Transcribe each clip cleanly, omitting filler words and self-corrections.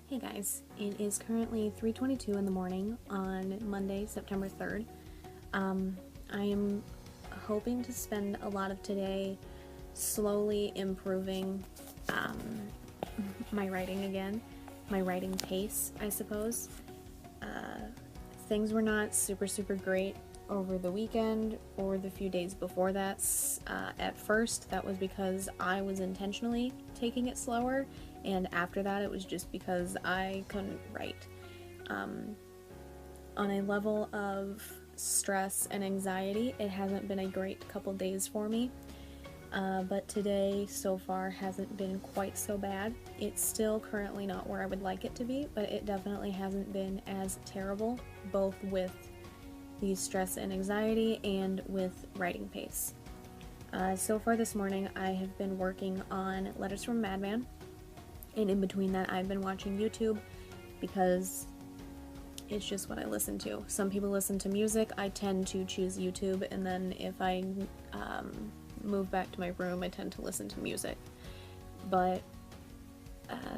Hey guys, it is currently 3:22 in the morning on Monday, September 3rd. I am hoping to spend a lot of today slowly improving my writing again, my writing pace, I suppose. Things were not super great over the weekend or the few days before that. At first, that was because I was intentionally taking it slower, and after that it was just because I couldn't write. On a level of stress and anxiety, it hasn't been a great couple days for me, but today so far hasn't been quite so bad. It's still currently not where I would like it to be, but it definitely hasn't been as terrible, both with the stress and anxiety and with writing pace. So far this morning I have been working on Letters from a Madman, and in between that I've been watching YouTube because it's just what I listen to. Some people listen to music. I tend to choose YouTube, and then if I move back to my room I tend to listen to music. But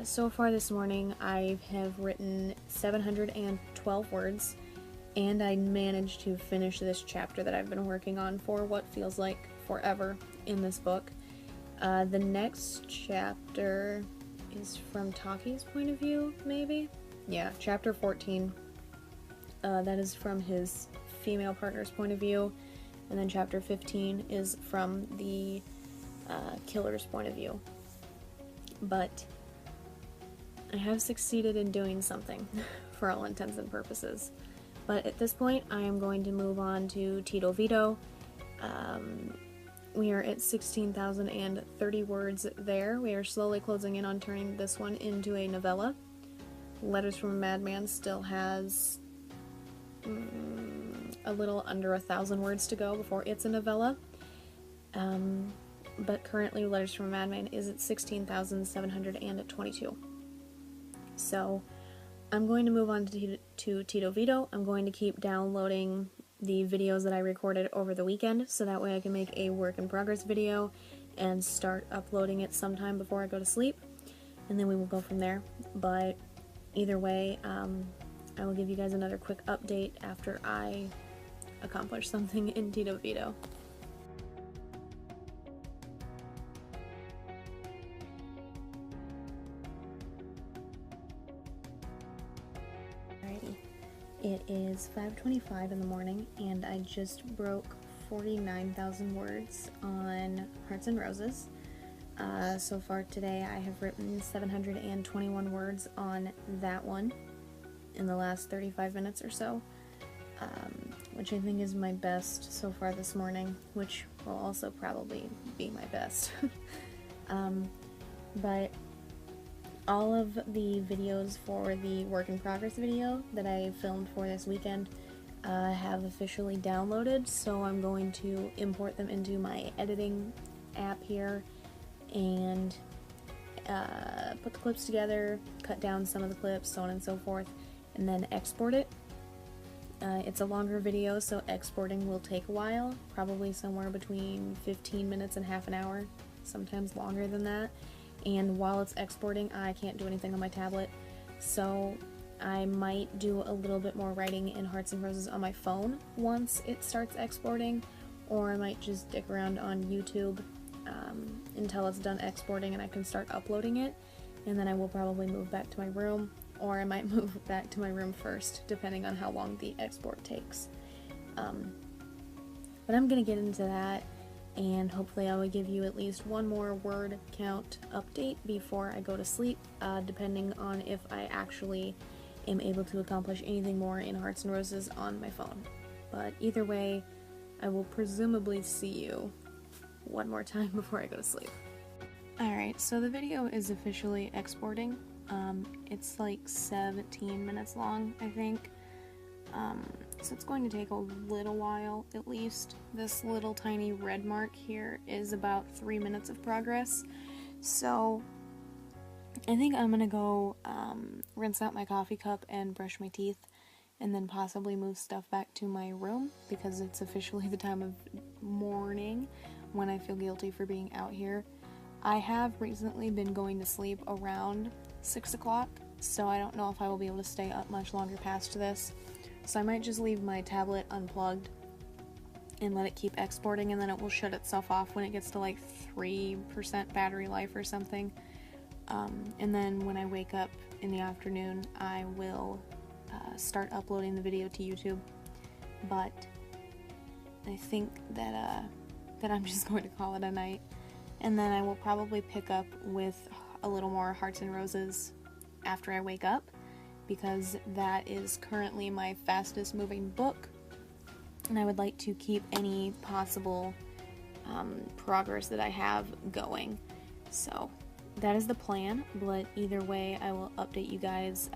so far this morning I have written 712 words, and I managed to finish this chapter that I've been working on for what feels like forever in this book. The next chapter is from Taki's point of view, maybe? Yeah, chapter 14. That is from his female partner's point of view, and then chapter 15 is from the killer's point of view. But I have succeeded in doing something for all intents and purposes. But at this point, I am going to move on to Tito Vito. We are at 16,030 words there. We are slowly closing in on turning this one into a novella. Letters from a Madman still has a little under 1,000 words to go before it's a novella. But currently, Letters from a Madman is at 16,722. So I'm going to move on to Tito Vito. I'm going to keep downloading the videos that I recorded over the weekend, so that way I can make a work in progress video and start uploading it sometime before I go to sleep, and then we will go from there. But either way, I will give you guys another quick update after I accomplish something in Tito Vito. It is 5:25 in the morning, and I just broke 49,000 words on Hearts and Roses. So far today I have written 721 words on that one in the last 35 minutes or so, which I think is my best so far this morning, which will also probably be my best. But all of the videos for the work in progress video that I filmed for this weekend have officially downloaded, so I'm going to import them into my editing app here and put the clips together, cut down some of the clips, so on and so forth, and then export it. It's a longer video, so exporting will take a while, probably somewhere between 15 minutes and half an hour, sometimes longer than that. And while it's exporting, I can't do anything on my tablet, so I might do a little bit more writing in Hearts and Roses on my phone once it starts exporting, or I might just dick around on YouTube until it's done exporting and I can start uploading it, and then I will probably move back to my room, or I might move back to my room first, depending on how long the export takes. But I'm gonna get into that, and hopefully I will give you at least one more word count update before I go to sleep, depending on if I actually am able to accomplish anything more in Hearts and Roses on my phone. But either way, I will presumably see you one more time before I go to sleep. Alright, so the video is officially exporting. It's like 17 minutes long, I think. So it's going to take a little while, at least. This little tiny red mark here is about 3 minutes of progress. So I think I'm gonna go rinse out my coffee cup and brush my teeth, and then possibly move stuff back to my room, because it's officially the time of morning when I feel guilty for being out here. I have recently been going to sleep around 6 o'clock, so I don't know if I will be able to stay up much longer past this. So I might just leave my tablet unplugged and let it keep exporting, and then it will shut itself off when it gets to like 3% battery life or something. And then when I wake up in the afternoon, I will start uploading the video to YouTube. But I think that I'm just going to call it a night, and then I will probably pick up with a little more Hearts and Roses after I wake up, because that is currently my fastest moving book, and I would like to keep any possible progress that I have going. So that is the plan, but either way I will update you guys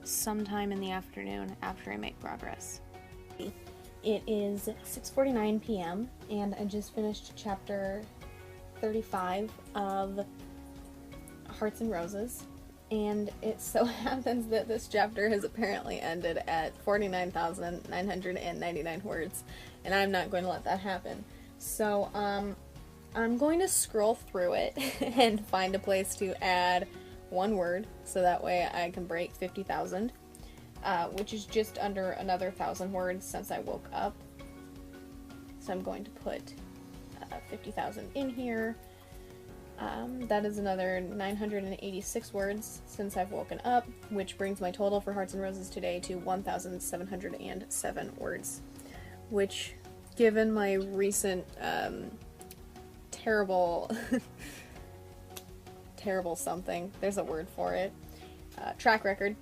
sometime in the afternoon after I make progress. It is 6:49 p.m. and I just finished chapter 35 of Hearts and Roses, and it so happens that this chapter has apparently ended at 49,999 words, and I'm not going to let that happen. So I'm going to scroll through it and find a place to add one word, so that way I can break 50,000, which is just under another 1,000 words since I woke up. So I'm going to put 50,000 in here. That is another 986 words since I've woken up, which brings my total for Hearts and Roses today to 1,707 words, which, given my recent terrible terrible something, there's a word for it, track record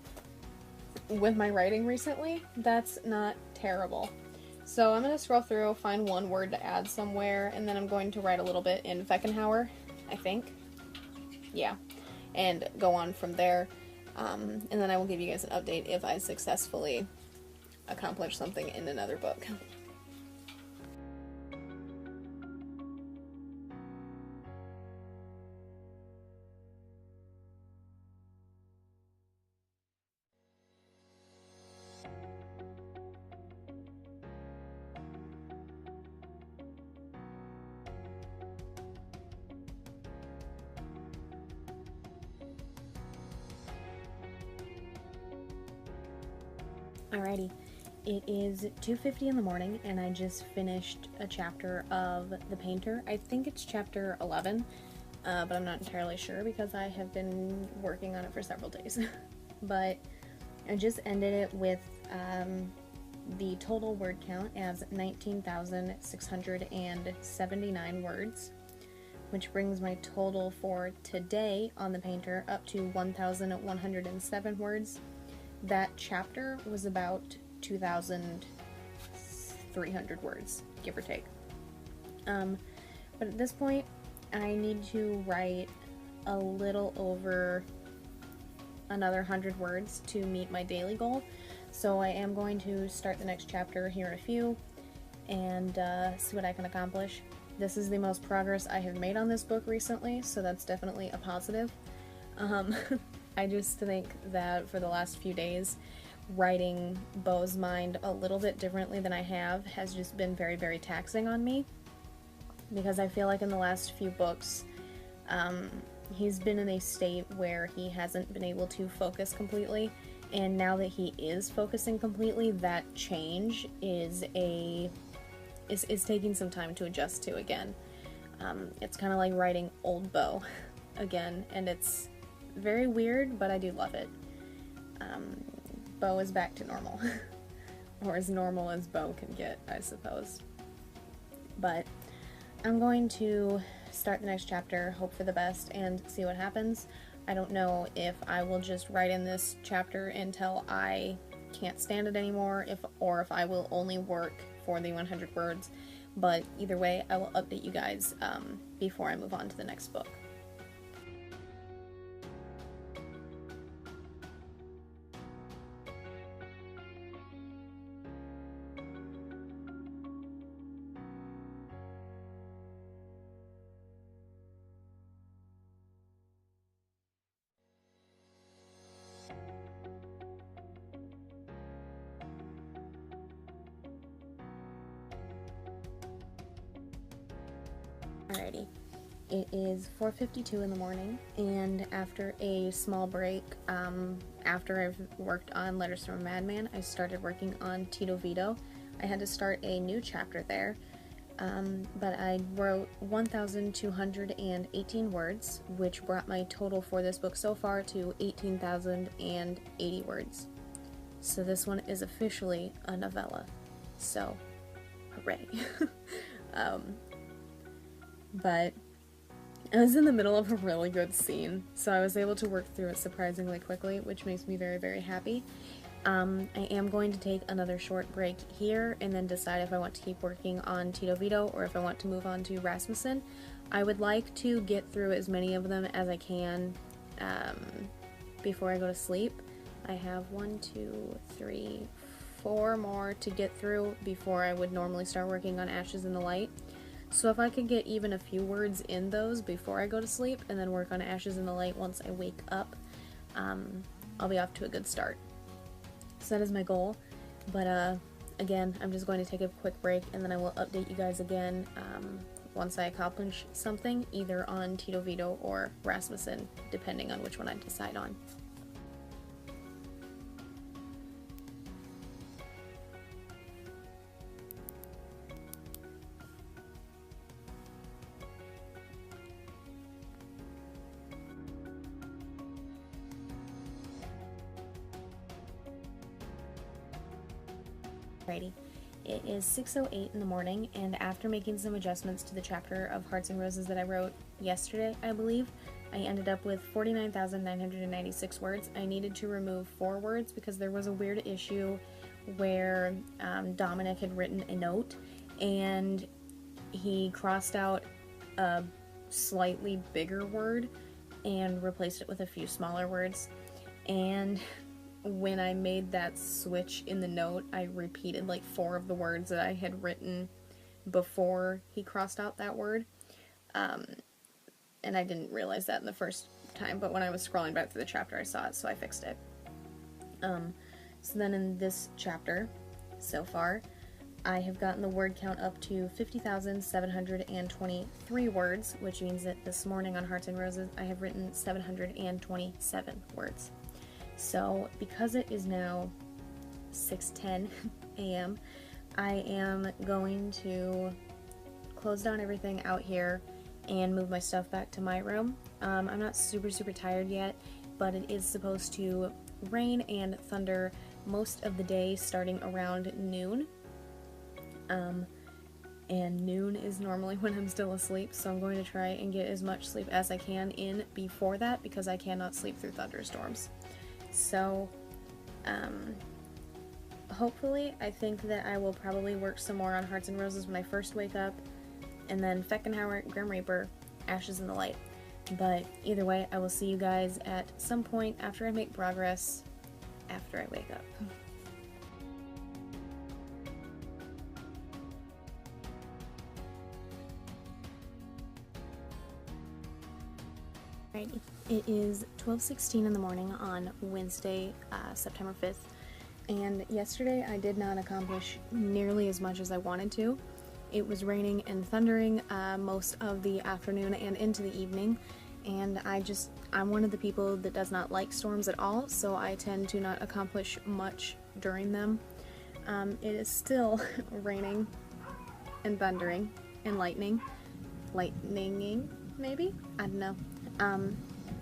with my writing recently, that's not terrible. So I'm going to scroll through, find one word to add somewhere, and then I'm going to write a little bit in Feckenhauer, I think. Yeah. And go on from there. And then I will give you guys an update if I successfully accomplish something in another book. Alrighty, it is 2:50 in the morning and I just finished a chapter of The Painter. I think it's chapter 11, but I'm not entirely sure because I have been working on it for several days. But I just ended it with the total word count as 19,679 words, which brings my total for today on The Painter up to 1,107 words. That chapter was about 2,300 words, give or take. But at this point, I need to write a little over another 100 words to meet my daily goal. So I am going to start the next chapter here in a few and see what I can accomplish. This is the most progress I have made on this book recently, so that's definitely a positive. I just think that for the last few days, writing Beau's mind a little bit differently than I have has just been very, very taxing on me. Because I feel like in the last few books, he's been in a state where he hasn't been able to focus completely. And now that he is focusing completely, that change is taking some time to adjust to again. It's kind of like writing old Beau again, and it's very weird, but I do love it. Beau is back to normal. Or as normal as Beau can get, I suppose. But I'm going to start the next chapter, hope for the best, and see what happens. I don't know if I will just write in this chapter until I can't stand it anymore, or if I will only work for the 100 words, but either way, I will update you guys before I move on to the next book. Alrighty, It is 4:52 in the morning, and after a small break, after I've worked on Letters from a Madman, I started working on Tito Vito. I had to start a new chapter there, but I wrote 1,218 words, which brought my total for this book so far to 18,080 words. So this one is officially a novella. So, hooray. But I was in the middle of a really good scene, so I was able to work through it surprisingly quickly, which makes me very, very happy. I am going to take another short break here and then decide if I want to keep working on Tito Vito or if I want to move on to Rasmussen. I would like to get through as many of them as I can before I go to sleep. I have 1, 2, 3, 4 more to get through before I would normally start working on Ashes in the Light. So if I could get even a few words in those before I go to sleep and then work on Ashes in the Light once I wake up, I'll be off to a good start. So that is my goal, but again, I'm just going to take a quick break and then I will update you guys again once I accomplish something, either on Tito Vito or Rasmussen, depending on which one I decide on. Alrighty, it is 6:08 in the morning, and after making some adjustments to the chapter of Hearts and Roses that I wrote yesterday, I believe, I ended up with 49,996 words. I needed to remove 4 words because there was a weird issue where Dominic had written a note and he crossed out a slightly bigger word and replaced it with a few smaller words, and when I made that switch in the note, I repeated like 4 of the words that I had written before he crossed out that word. And I didn't realize that in the first time, but when I was scrolling back through the chapter, I saw it, so I fixed it. So then in this chapter, so far, I have gotten the word count up to 50,723 words, which means that this morning on Hearts and Roses, I have written 727 words. So, because it is now 6:10 a.m., I am going to close down everything out here and move my stuff back to my room. I'm not super tired yet, but it is supposed to rain and thunder most of the day starting around noon. And noon is normally when I'm still asleep, so I'm going to try and get as much sleep as I can in before that because I cannot sleep through thunderstorms. So, hopefully, I think that I will probably work some more on Hearts and Roses when I first wake up, and then Feckenhauer, Grim Reaper, Ashes in the Light. But either way, I will see you guys at some point after I make progress, after I wake up. Alrighty. It is 12:16 in the morning on Wednesday, September 5th, and yesterday I did not accomplish nearly as much as I wanted to. It was raining and thundering most of the afternoon and into the evening, and I'm one of the people that does not like storms at all, so I tend to not accomplish much during them. It is still raining and thundering and lightninging, maybe? I don't know.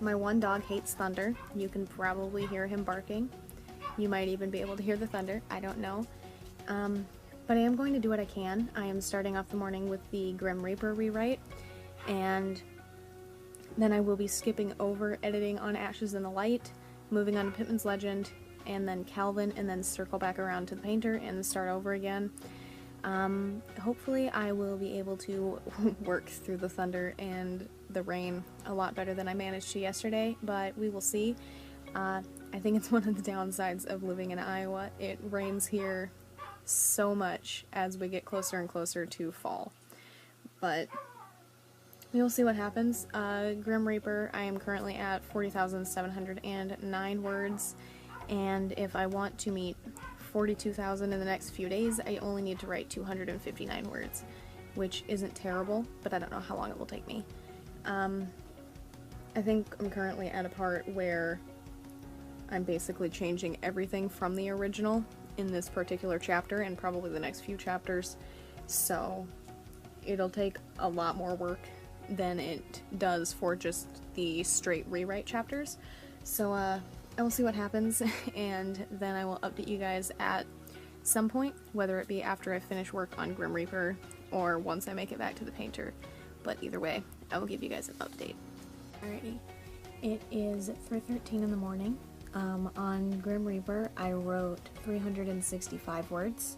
My one dog hates thunder. You can probably hear him barking. You might even be able to hear the thunder. I don't know. But I am going to do what I can. I am starting off the morning with the Grim Reaper rewrite, and then I will be skipping over editing on Ashes in the Light, moving on to Pittman's Legend, and then Calvin, and then circle back around to the Painter and start over again. Hopefully I will be able to work through the thunder and the rain a lot better than I managed to yesterday, but we will see. I think it's one of the downsides of living in Iowa. It rains here so much as we get closer and closer to fall. But we will see what happens. Grim Reaper, I am currently at 40,709 words, and if I want to meet 42,000 in the next few days, I only need to write 259 words, which isn't terrible, but I don't know how long it will take me. I think I'm currently at a part where I'm basically changing everything from the original in this particular chapter and probably the next few chapters, so it'll take a lot more work than it does for just the straight rewrite chapters. So I will see what happens, and then I will update you guys at some point, whether it be after I finish work on Grim Reaper or once I make it back to the painter. But either way, I will give you guys an update. Alrighty, it is 3:13 in the morning. On Grim Reaper, I wrote 365 words.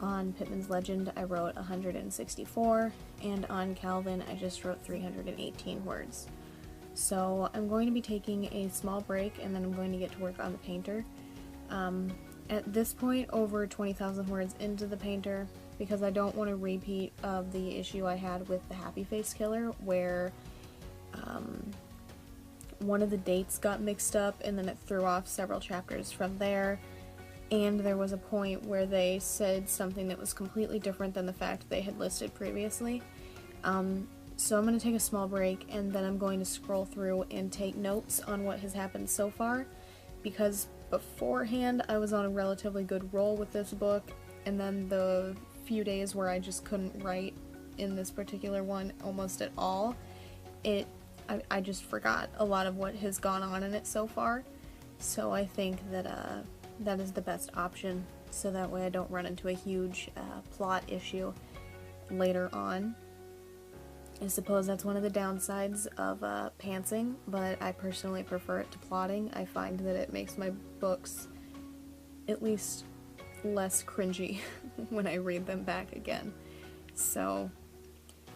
On Pittman's Legend, I wrote 164, and on Calvin, I just wrote 318 words. So I'm going to be taking a small break, and then I'm going to get to work on the painter. At this point, over 20,000 words into the painter, because I don't want a repeat of the issue I had with the Happy Face Killer, where one of the dates got mixed up and then it threw off several chapters from there, and there was a point where they said something that was completely different than the fact they had listed previously. So I'm going to take a small break, and then I'm going to scroll through and take notes on what has happened so far, because beforehand I was on a relatively good roll with this book, and then the few days where I just couldn't write in this particular one almost at all, I just forgot a lot of what has gone on in it so far. So I think that that is the best option, so that way I don't run into a huge plot issue later on. I suppose that's one of the downsides of pantsing, but I personally prefer it to plotting. I find that it makes my books at least less cringy when I read them back again. So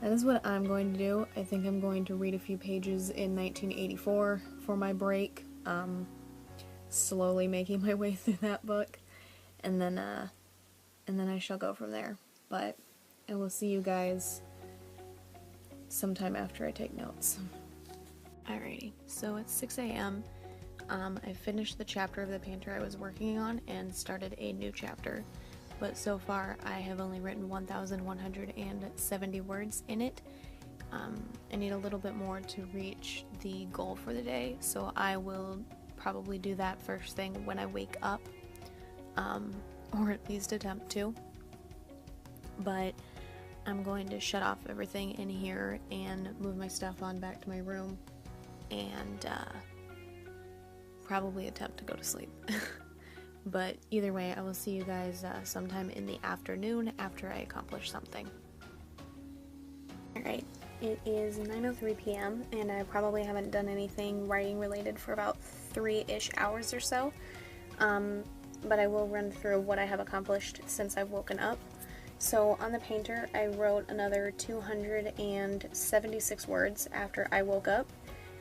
that is what I'm going to do. I think I'm going to read a few pages in 1984 for my break, slowly making my way through that book, and then I shall go from there. But I will see you guys sometime after I take notes. Alrighty, so it's 6 a.m. I finished the chapter of the painter I was working on and started a new chapter, but so far I have only written 1,170 words in it. I need a little bit more to reach the goal for the day, so I will probably do that first thing when I wake up, or at least attempt to. But I'm going to shut off everything in here and move my stuff on back to my room, and probably attempt to go to sleep. But either way, I will see you guys sometime in the afternoon after I accomplish something. Alright, it is 9:03 p.m. and I probably haven't done anything writing related for about 3-ish hours or so, but I will run through what I have accomplished since I've woken up. So on the painter, I wrote another 276 words after I woke up,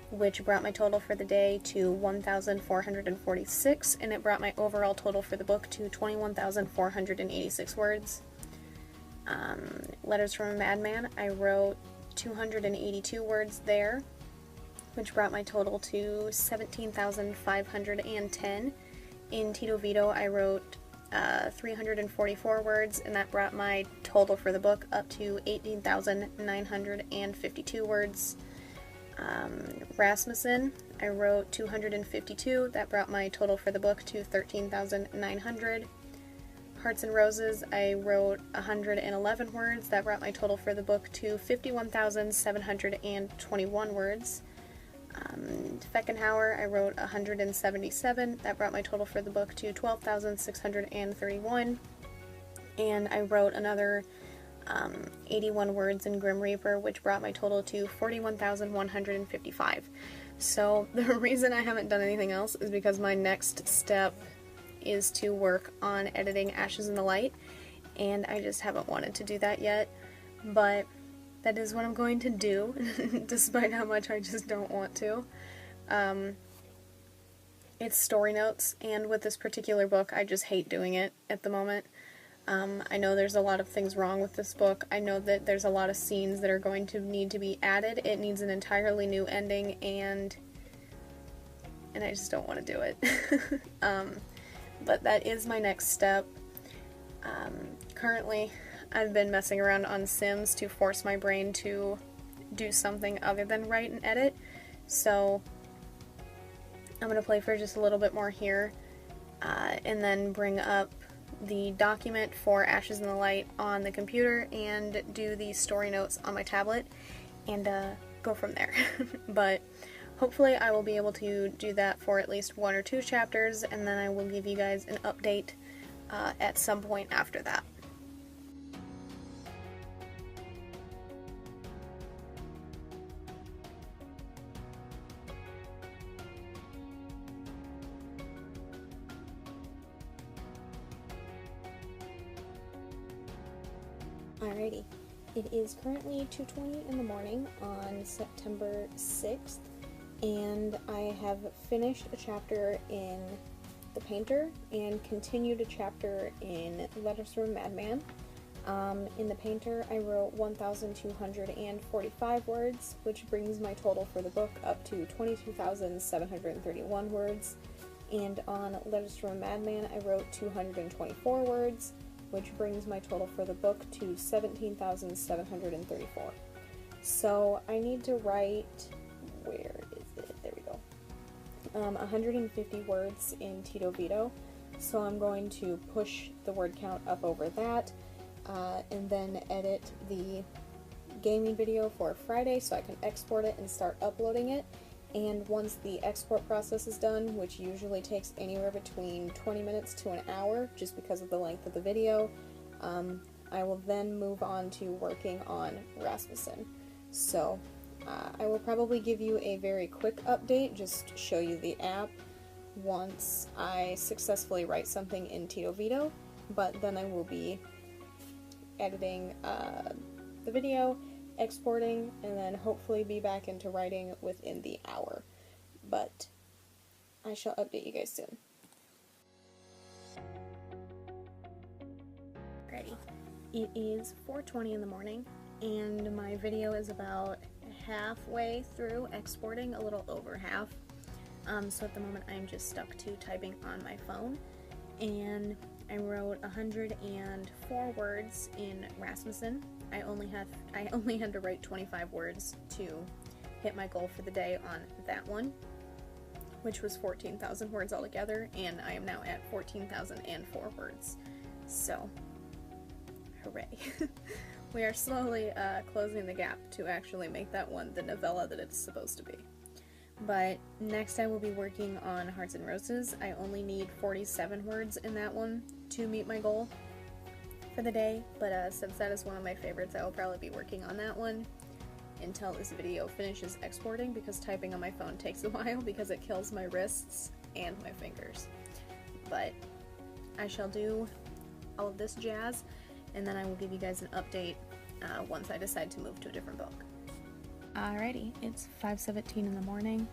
which brought my total for the day to 1,446, and it brought my overall total for the book to 21,486 words. Letters from a Madman, I wrote 282 words there, which brought my total to 17,510. In Tito Vito, I wrote 344 words, and that brought my total for the book up to 18,952 words. Rasmussen, I wrote 252, that brought my total for the book to 13,900. Hearts and Roses, I wrote 111 words, that brought my total for the book to 51,721 words. Feckenhauer, I wrote 177, that brought my total for the book to 12,631, and I wrote another 81 words in Grim Reaper, which brought my total to 41,155. So the reason I haven't done anything else is because my next step is to work on editing Ashes in the Light, and I just haven't wanted to do that yet, but that is what I'm going to do, despite how much I just don't want to. It's story notes, and with this particular book, I just hate doing it at the moment. I know there's a lot of things wrong with this book. I know that there's a lot of scenes that are going to need to be added. It needs an entirely new ending, and I just don't want to do it. But that is my next step. Currently, I've been messing around on Sims to force my brain to do something other than write and edit. So I'm going to play for just a little bit more here, and then bring up the document for Ashes in the Light on the computer and do the story notes on my tablet, and go from there. But hopefully I will be able to do that for at least 1 or 2 chapters, and then I will give you guys an update at some point after that. Alrighty, it is currently 2:20 in the morning on September 6th, and I have finished a chapter in The Painter and continued a chapter in Letters from a Madman. In The Painter, I wrote 1,245 words, which brings my total for the book up to 22,731 words, and on Letters from a Madman, I wrote 224 words, which brings my total for the book to 17,734. So I need to write, where is it? There we go. 150 words in Tito Vito. So I'm going to push the word count up over that, and then edit the gaming video for Friday so I can export it and start uploading it. And once the export process is done, which usually takes anywhere between 20 minutes to an hour, just because of the length of the video, I will then move on to working on Rasmussen. So I will probably give you a very quick update, just show you the app once I successfully write something in Tito Vito, but then I will be editing the video, exporting, and then hopefully be back into writing within the hour. But I shall update you guys soon. Ready. It is 4:20 in the morning, and my video is about halfway through exporting, a little over half. So at the moment I'm just stuck to typing on my phone, and I wrote 104 words in Rasmussen. I only had to write 25 words to hit my goal for the day on that one, which was 14,000 words altogether, and I am now at 14,004 words. So, hooray. We are slowly closing the gap to actually make that one the novella that it's supposed to be. But next I will be working on Hearts and Roses. I only need 47 words in that one to meet my goal for the day, but since that is one of my favorites, I will probably be working on that one until this video finishes exporting, because typing on my phone takes a while because it kills my wrists and my fingers. But I shall do all of this jazz, and then I will give you guys an update once I decide to move to a different book. Alrighty, it's 5:17 in the morning,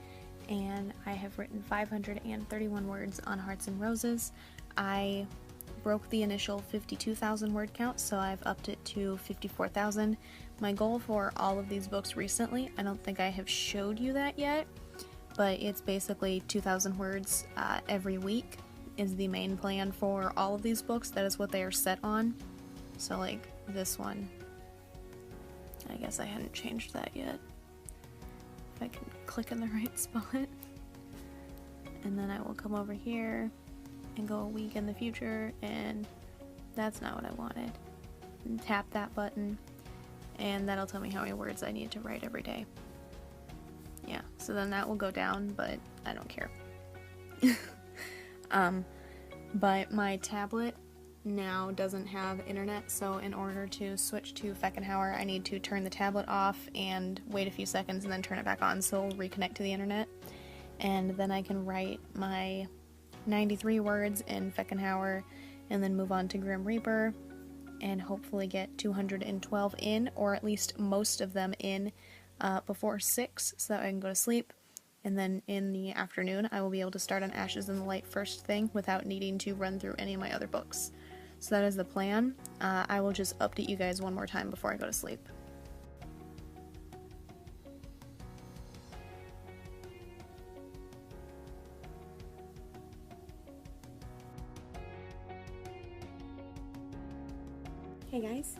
and I have written 531 words on Hearts and Roses. I broke the initial 52,000 word count, so I've upped it to 54,000. My goal for all of these books recently, I don't think I have showed you that yet, but it's basically 2,000 words every week is the main plan for all of these books. That is what they are set on. So like this one, I guess I hadn't changed that yet. If I can click in the right spot. And then I will come over here and go a week in the future, and that's not what I wanted. And tap that button, and that'll tell me how many words I need to write every day. Yeah, so then that will go down, but I don't care. But my tablet now doesn't have internet, so in order to switch to Feckenhauer, I need to turn the tablet off and wait a few seconds and then turn it back on so it'll reconnect to the internet. And then I can write my 93 words in Feckenhauer and then move on to Grim Reaper and hopefully get 212 in, or at least most of them in, before 6 so that I can go to sleep. And then in the afternoon I will be able to start on Ashes in the Light first thing without needing to run through any of my other books. So that is the plan. I will just update you guys one more time before I go to sleep. Hey guys,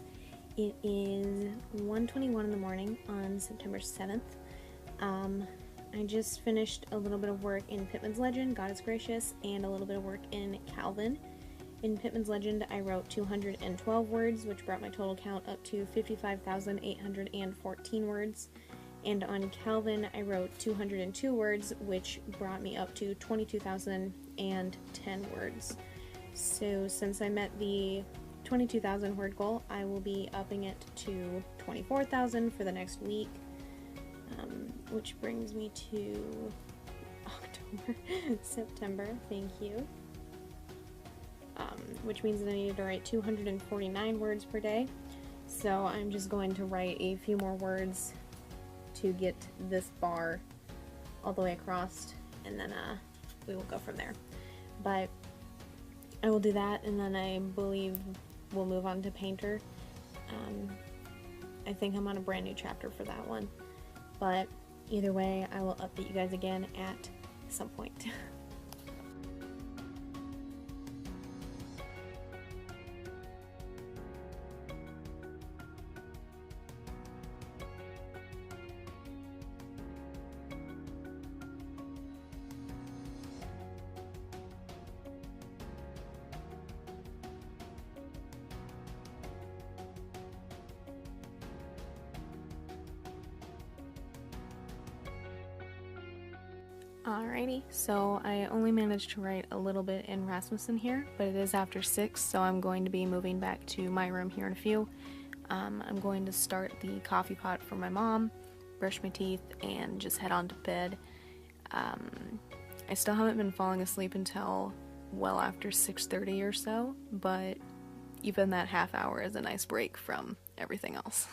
It is 1:21 in the morning on September 7th. I just finished a little bit of work in Pittman's Legend, God is Gracious, and a little bit of work in Calvin. In Pittman's Legend, I wrote 212 words, which brought my total count up to 55,814 words. And on Calvin, I wrote 202 words, which brought me up to 22,010 words. So since I met the 22,000 word goal, I will be upping it to 24,000 for the next week, which brings me to September, thank you. Which means that I needed to write 249 words per day. So I'm just going to write a few more words to get this bar all the way across, and then we will go from there. But I will do that, and then I believe we'll move on to Painter. I think I'm on a brand new chapter for that one. But either way, I will update you guys again at some point. Alrighty, so I only managed to write a little bit in Rasmussen here, but it is after 6, so I'm going to be moving back to my room here in a few. I'm going to start the coffee pot for my mom, brush my teeth, and just head on to bed. I still haven't been falling asleep until well after 6:30 or so, but even that half hour is a nice break from everything else.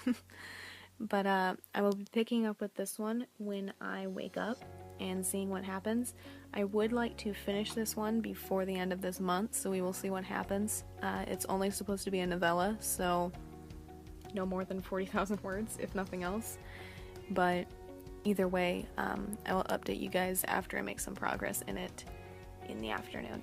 But I will be picking up with this one when I wake up and seeing what happens. I would like to finish this one before the end of this month, so we will see what happens. It's only supposed to be a novella, so no more than 40,000 words, if nothing else. But either way, I will update you guys after I make some progress in it in the afternoon.